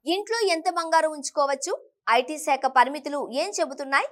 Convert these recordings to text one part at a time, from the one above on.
ఇంట్లో ఎంత బంగారం ఉంచుకోవచ్చు? ఐటీ శాఖ పరిమితులు ఏం చెబుతున్నాయి?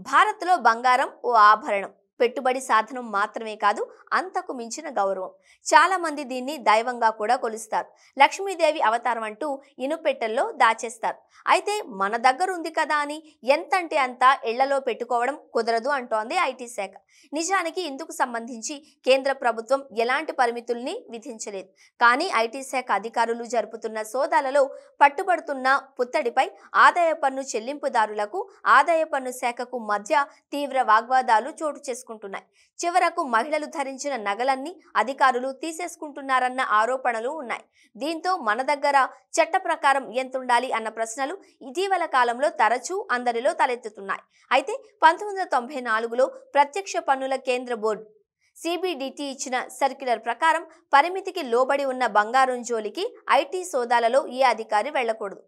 భారత్లో బంగారం ఓ ఆభరణం, పెట్టుబడి సాధనం మాత్రమే కాదు, అంతకు మించిన గౌరవం. చాలా మంది దీన్ని దైవంగా కూడా కొలుస్తారు. లక్ష్మీదేవి అవతారం అంటూ ఇనుపెట్టెల్లో దాచేస్తారు. అయితే మన దగ్గర ఉంది కదా అని ఎంతంటే అంత ఇళ్లలో పెట్టుకోవడం కుదరదు అంటోంది ఐటీ శాఖ. నిజానికి ఇందుకు సంబంధించి కేంద్ర ప్రభుత్వం ఎలాంటి పరిమితుల్ని విధించలేదు. కానీ ఐటీ శాఖ అధికారులు జరుపుతున్న సోదాలలో పట్టుబడుతున్న పుత్తడిపై ఆదాయ పన్ను చెల్లింపుదారులకు ఆదాయ పన్ను శాఖకు మధ్య తీవ్ర వాగ్వాదాలు చోటు చేసుకుంటున్నాయి. చివరకు మహిళలు ధరించిన నగలన్నీ అధికారులు తీసేసుకుంటున్నారన్న ఆరోపణలు ఉన్నాయి. దీంతో మన దగ్గర చట్ట ప్రకారం ఎంతుండాలి అన్న ప్రశ్నలు ఇటీవల కాలంలో తరచూ అందరిలో తలెత్తుతున్నాయి. అయితే 1994లో ప్రత్యక్ష పన్నుల కేంద్ర బోర్డు సిబిడిటి ఇచ్చిన సర్క్యులర్ ప్రకారం పరిమితికి లోబడి ఉన్న బంగారం జోలికి ఐటీ సోదాలలో ఏ అధికారి వెళ్లకూడదు.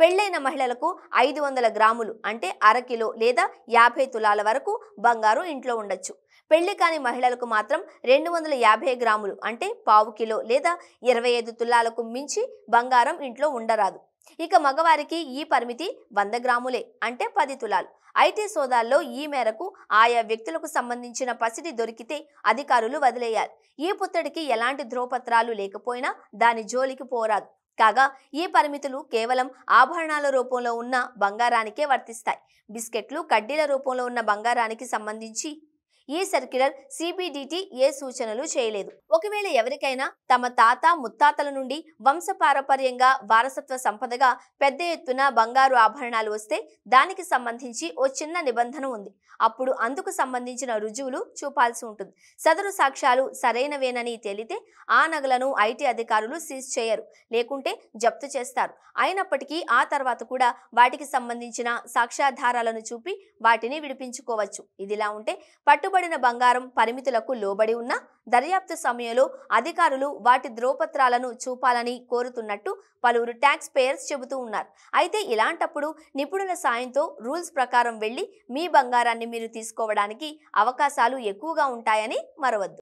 పెళ్లైన మహిళలకు 500 గ్రాములు అంటే అరకిలో లేదా 50 తులాల వరకు బంగారం ఇంట్లో ఉండొచ్చు. పెళ్లి కాని మహిళలకు మాత్రం 250 గ్రాములు అంటే పావు కిలో లేదా 25 తులాలకు మించి బంగారం ఇంట్లో ఉండరాదు. ఇక మగవారికి ఈ పరిమితి 100 గ్రాములే అంటే 10 తులాలు. ఐటీ సోదాల్లో ఈ మేరకు ఆయా వ్యక్తులకు సంబంధించిన పసిడి దొరికితే అధికారులు వదిలేయాలి. ఈ పుత్తడికి ఎలాంటి ధ్రువపత్రాలు లేకపోయినా దాని జోలికి పోరాదు. కాగా ఈ పరిమితులు కేవలం ఆభరణాల రూపంలో ఉన్న బంగారానికే వర్తిస్తాయి. బిస్కెట్లు, కడ్డీల రూపంలో ఉన్న బంగారానికి సంబంధించి ఈ సర్క్యులర్ సిబిడిటి ఏ సూచనలు చేయలేదు. ఒకవేళ ఎవరికైనా తమ తాత ముత్తాతల నుండి వంశపారపర్యంగా వారసత్వ సంపదగా పెద్ద ఎత్తున బంగారు ఆభరణాలు వస్తే దానికి సంబంధించి ఓ చిన్న నిబంధన ఉంది. అప్పుడు అందుకు సంబంధించిన రుజువులు చూపాల్సి ఉంటుంది. సదరు సాక్ష్యాలు సరైనవేనని తేలితే ఆ నగలను ఐటీ అధికారులు సీజ్ చేయరు, లేకుంటే జప్తు చేస్తారు. అయినప్పటికీ ఆ తర్వాత కూడా వాటికి సంబంధించిన సాక్ష్యాధారాలను చూపి వాటిని విడిపించుకోవచ్చు. ఇదిలా ఉంటే పట్టుబడిన బంగారం పరిమితులకు లోబడి ఉన్న దర్యాప్తు సమయంలో అధికారులు వాటి ధ్రువపత్రాలను చూపాలని కోరుతున్నట్టు పలువురు ట్యాక్స్ పేయర్స్ చెబుతూ ఉన్నారు. అయితే ఇలాంటప్పుడు నిపుణుల సాయంతో రూల్స్ ప్రకారం వెళ్లి మీ బంగారాన్ని మీరు తీసుకోవడానికి అవకాశాలు ఎక్కువగా ఉంటాయని మరవద్దు.